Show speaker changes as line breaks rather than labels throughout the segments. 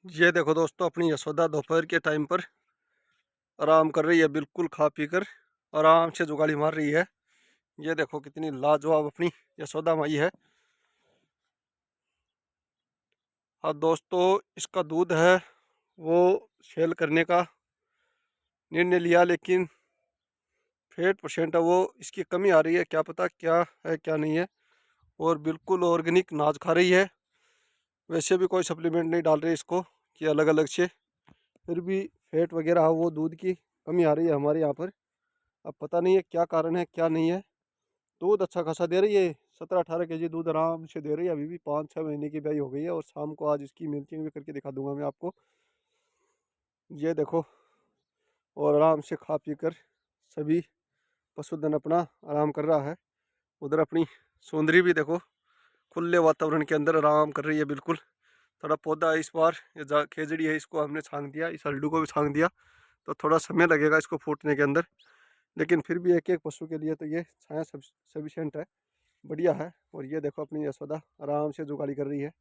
ये देखो दोस्तों, अपनी यशोदा दोपहर के टाइम पर आराम कर रही है। बिल्कुल खा पी कर आराम से जुगाली मार रही है। ये देखो कितनी लाजवाब अपनी यशोदा माई है। हाँ दोस्तों, इसका दूध है वो सेल करने का निर्णय लिया, लेकिन फैट परसेंट है वो इसकी कमी आ रही है। क्या पता क्या है क्या नहीं है। और बिल्कुल ऑर्गेनिक नाज खा रही है। वैसे भी कोई सप्लीमेंट नहीं डाल रहे इसको कि अलग अलग से, फिर भी फैट वगैरह वो दूध की कमी आ रही है हमारे यहाँ पर। अब पता नहीं है क्या कारण है क्या नहीं है। दूध अच्छा खासा दे रही है, 17-18 kg दूध आराम से दे रही है। अभी भी 5-6 महीने की ब्याई हो गई है। और शाम को आज इसकी मिल्किंग भी करके दिखा दूंगा मैं आपको। ये देखो, और आराम से खा पी कर सभी पशुधन अपना आराम कर रहा है। उधर अपनी सुंदरी भी देखो खुले वातावरण के अंदर आराम कर रही है। बिल्कुल थोड़ा पौधा इस बार ये खेजड़ी है, इसको हमने छांग दिया, इस हल्डू को भी छांग दिया, तो थोड़ा समय लगेगा इसको फूटने के अंदर। लेकिन फिर भी एक एक पशु के लिए तो ये छाया सफिशियंट है, बढ़िया है। और ये देखो अपनी यशोदा आराम से जुगाड़ी कर रही है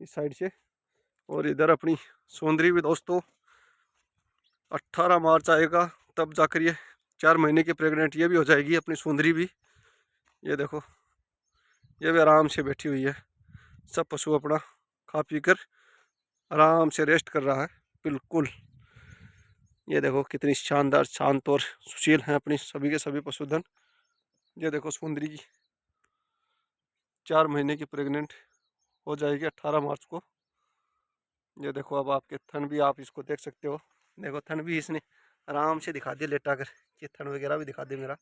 इस साइड से। और इधर अपनी सुंदरी भी दोस्तों 18 मार्च आएगा तब जाकर ये 4 महीने की प्रेग्नेंट ये भी हो जाएगी अपनी सुंदरी भी। ये देखो, ये भी आराम से बैठी हुई है। सब पशु अपना खा पी कर आराम से रेस्ट कर रहा है। बिल्कुल ये देखो कितनी शानदार शांत और सुशील हैं अपनी सभी के सभी पशुधन। ये देखो सुंदरी की 4 महीने की प्रेग्नेंट हो जाएगी 18 मार्च को। ये देखो, अब आपके थन भी आप इसको देख सकते हो। देखो थन भी इसने आराम से दिखा दिया लेटा कर, ये थन वगैरह भी दिखा दे मेरा।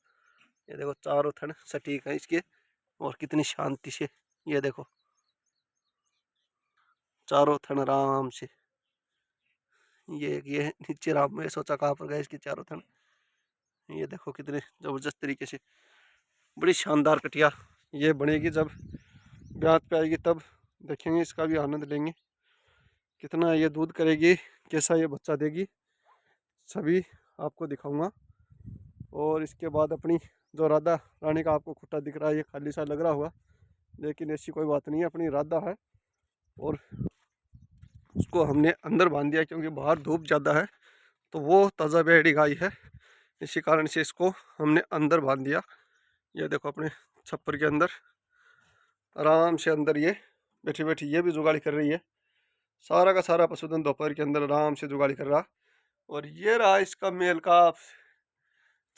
ये देखो चारों थन सटीक हैं इसके, और कितनी शांति से। ये देखो चारों थन आराम से। ये नीचे राम में सोचा कहाँ पर गए इसके चारों थन। ये देखो कितने जबरदस्त तरीके से, बड़ी शानदार कटिया ये बनेगी। जब ब्यात पे आएगी तब देखेंगे, इसका भी आनंद लेंगे कितना ये दूध करेगी, कैसा ये बच्चा देगी, सभी आपको दिखाऊंगा। और इसके बाद अपनी जो राधा रानी का आपको खुट्टा दिख रहा है, ये खाली सा लग रहा हुआ, लेकिन ऐसी कोई बात नहीं है, अपनी राधा है। और उसको हमने अंदर बांध दिया क्योंकि बाहर धूप ज़्यादा है, तो वो ताज़ा बेड़ी गाय है, इसी कारण से इसको हमने अंदर बांध दिया। ये देखो अपने छप्पर के अंदर आराम से अंदर ये बैठी बैठी ये भी जुगाड़ी कर रही है। सारा का सारा पशुधन दोपहर के अंदर आराम से जुगाड़ी कर रहा। और ये रहा इसका मेल का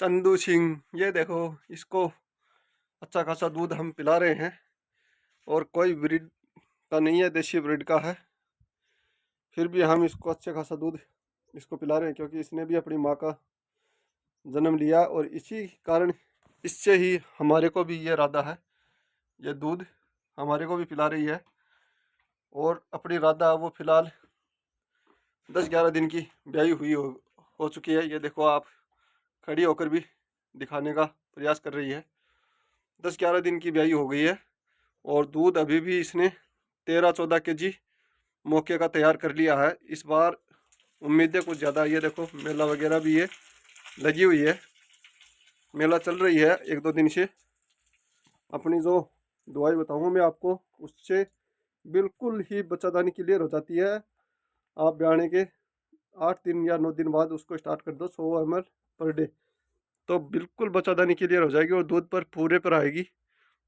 चंदू सिंह। ये देखो इसको अच्छा खासा दूध हम पिला रहे हैं, और कोई ब्रीड का नहीं है, देसी ब्रीड का है। फिर भी हम इसको अच्छा खासा दूध इसको पिला रहे हैं क्योंकि इसने भी अपनी माँ का जन्म लिया, और इसी कारण इससे ही हमारे को भी ये राधा है, ये दूध हमारे को भी पिला रही है। और अपनी राधा वो फिलहाल 10-11 दिन की ब्याई हुई हो चुकी है। ये देखो आप खड़ी होकर भी दिखाने का प्रयास कर रही है। 10-11 दिन की ब्याई हो गई है, और दूध अभी भी इसने 13-14 kg मौके का तैयार कर लिया है। इस बार उम्मीदें कुछ ज़्यादा। ये देखो मेला वगैरह भी ये लगी हुई है, मेला चल रही है 1-2 दिन से। अपनी जो दवाई बताऊँगा मैं आपको, उससे बिल्कुल ही बच्चादानी क्लियर हो जाती है। आप ब्याने के 8 दिन या 9 दिन बाद उसको स्टार्ट कर दो 100 ml पर डे, तो बिल्कुल बच्चादानी क्लियर हो जाएगी और दूध पर पूरे पर आएगी।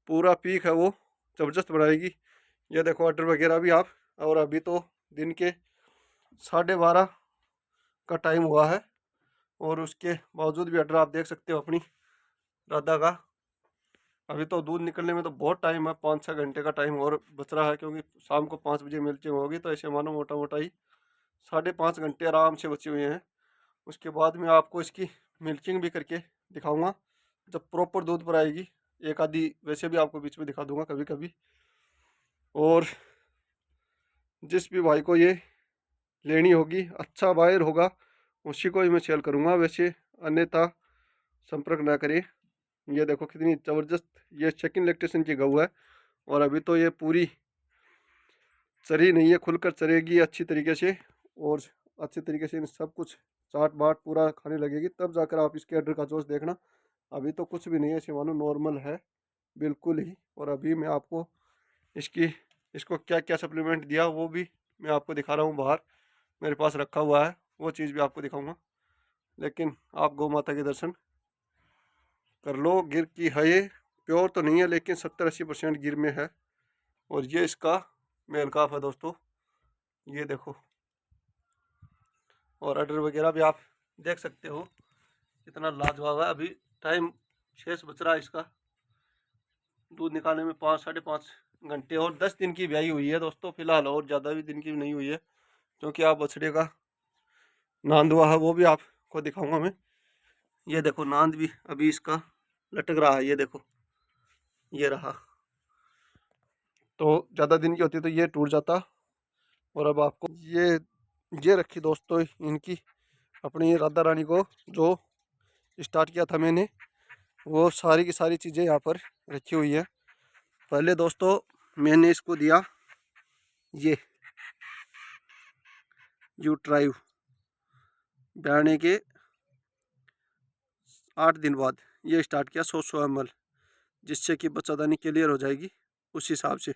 पूरा पीक है वो, ज़बरदस्त बढ़ाएगी। ये देखो ऑर्डर वगैरह भी आप, और अभी तो दिन के 12:30 का टाइम हुआ है, और उसके बावजूद भी ऑर्डर आप देख सकते हो अपनी राधा का। अभी तो दूध निकलने में तो बहुत टाइम है, 5-6 घंटे का टाइम और बच रहा है, क्योंकि शाम को 5 बजे मिल्किंग होगी, तो ऐसे मानो मोटा मोटा ही 5.5 घंटे आराम से बचे हुए हैं। उसके बाद मैं आपको इसकी मिल्किंग भी करके दिखाऊंगा जब प्रॉपर दूध पर आएगी। एक आधी वैसे भी आपको बीच में दिखा दूंगा कभी कभी। और जिस भी भाई को ये लेनी होगी, अच्छा बायर होगा, उसी को ही मैं सेल करूंगा, वैसे अन्यथा संपर्क ना करें। ये देखो कितनी ज़बरदस्त ये सेकंड लैक्टेशन की गऊ है, और अभी तो ये पूरी चरी नहीं है, खुलकर चरेगी अच्छी तरीके से, और अच्छी तरीके से इन सब कुछ चाट बाट पूरा खाने लगेगी, तब जाकर आप इसके अड्डर का जोश देखना। अभी तो कुछ भी नहीं है, ऐसे मानो नॉर्मल है बिल्कुल ही। और अभी मैं आपको इसकी इसको क्या क्या सप्लीमेंट दिया वो भी मैं आपको दिखा रहा हूँ बाहर। मेरे पास रखा हुआ है, वो चीज़ भी आपको दिखाऊंगा। लेकिन आप गौ माता के दर्शन कर लो। गिर की है ये, प्योर तो नहीं है लेकिन 70-80% गिर में है। और ये इसका मेल काफ है दोस्तों, ये देखो। और अडर वगैरह भी आप देख सकते हो कितना लाजवाब है। अभी टाइम 6 बज रहा है, इसका दूध निकालने में 5-5.5 घंटे और 10 दिन की ब्याई हुई है दोस्तों फिलहाल, और ज़्यादा भी दिन की नहीं हुई है, क्योंकि आप बछड़े का नांद हुआ है वो भी आपको दिखाऊंगा मैं। ये देखो नांद भी अभी इसका लटक रहा है, ये देखो ये रहा। तो ज़्यादा दिन की होती तो ये टूट जाता। और अब आपको ये रखी दोस्तों इनकी अपनी राधा रानी को जो स्टार्ट किया था मैंने, वो सारी की सारी चीज़ें यहाँ पर रखी हुई है। पहले दोस्तों मैंने इसको दिया ये यूट्राइव ब्याने के 8 दिन बाद ये स्टार्ट किया 100 ml, जिससे कि बच्चादानी क्लियर हो जाएगी उस हिसाब से।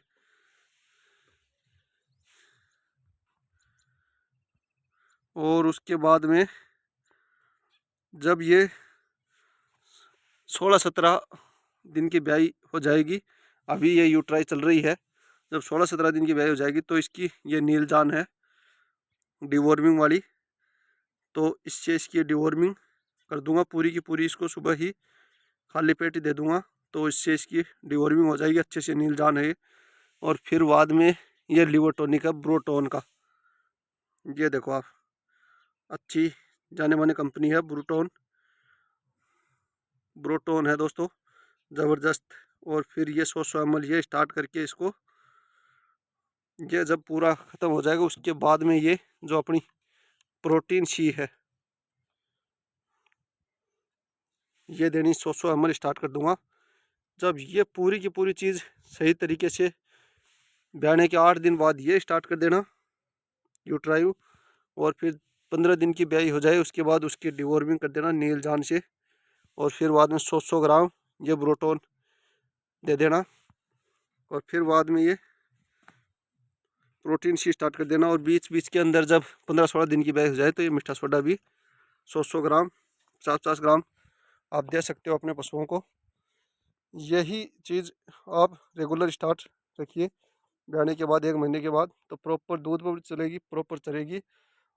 और उसके बाद में जब ये 16-17 दिन की ब्याई हो जाएगी, अभी ये यूट्राई चल रही है, जब 16-17 दिन की ब्याई हो जाएगी तो इसकी ये नील जान है डिवॉर्मिंग वाली, तो इससे इसकी डिवॉर्मिंग कर दूंगा पूरी की पूरी। इसको सुबह ही खाली पेट ही दे दूंगा, तो इससे इसकी डिवॉर्मिंग हो जाएगी अच्छे से, नील जान है। और फिर बाद में ये लिवर टॉनिक है ब्रोटोन का, ये देखो आप, अच्छी जाने मानी कंपनी है ब्रोटोन, ब्रोटोन है दोस्तों, ज़बरदस्त। और फिर ये 100 ml ये स्टार्ट करके इसको, ये जब पूरा ख़त्म हो जाएगा उसके बाद में ये जो अपनी प्रोटीन शी है ये देनी 100 ml स्टार्ट कर दूंगा। जब ये पूरी की पूरी चीज़ सही तरीके से ब्याने के 8 दिन बाद ये स्टार्ट कर देना यूट्राइव। और फिर 15 दिन की ब्याई हो जाए उसके बाद उसकी डिवॉर्मिंग कर देना नील जान से। और फिर बाद में 100 ग्राम ये ब्रोटोन दे देना। और फिर बाद में ये प्रोटीन शी स्टार्ट कर देना। और बीच बीच के अंदर जब 15-16 दिन की ब्याई हो जाए तो ये मीठा सोडा भी 100 ग्राम 50-50 ग्राम आप दे सकते हो अपने पशुओं को। यही चीज़ आप रेगुलर स्टार्ट रखिए ब्याने के बाद 1 महीने के बाद, तो प्रॉपर दूध पर चलेगी, प्रॉपर चलेगी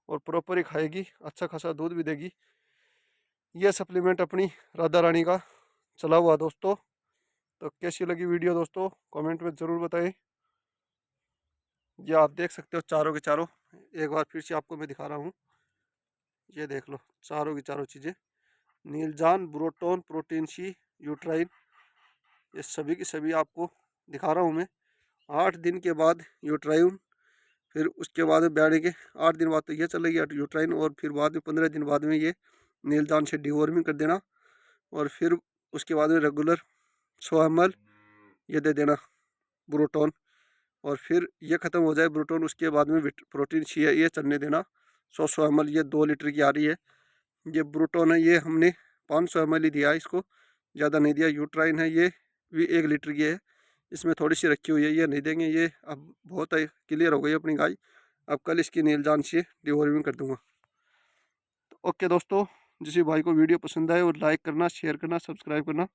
और प्रॉपर ही खाएगी, अच्छा खासा दूध भी देगी। ये सप्लीमेंट अपनी राधा रानी का चला हुआ दोस्तों। तो कैसी लगी वीडियो दोस्तों कमेंट में ज़रूर बताएं। ये आप देख सकते हो चारों के चारों, एक बार फिर से आपको मैं दिखा रहा हूँ, ये देख लो चारों की चारों चीज़ें, नीलजान, ब्रोटोन, प्रोटीन शी, यूट्राइन, ये सभी की सभी आपको दिखा रहा हूँ मैं। 8 दिन के बाद यूट्राइन, फिर उसके बाद ब्याने के 8 दिन बाद तो ये चलेगी यूट्राइन, और फिर बाद में 15 दिन बाद में ये नीलजान से डिवॉर्मिंग कर देना। और फिर उसके बाद में रेगुलर 100 ml ये दे देना ब्रोटोन। और फिर ये ख़त्म हो जाए ब्रोटोन, उसके बाद में प्रोटीन शी है ये चलने देना 100 ml, ये 2 लीटर की आ रही है। ये ब्रोटोन है ये हमने 500 ml ही दिया इसको, ज़्यादा नहीं दिया। यूट्राइन है ये भी 1 लीटर की है, इसमें थोड़ी सी रखी हुई है, ये नहीं देंगे। ये अब बहुत क्लियर हो गई अपनी गाय, अब कल इसकी नील जान से डिवॉर्मिंग कर दूंगा। तो ओके दोस्तों, जिस भाई को वीडियो पसंद आए और लाइक करना, शेयर करना, सब्सक्राइब करना।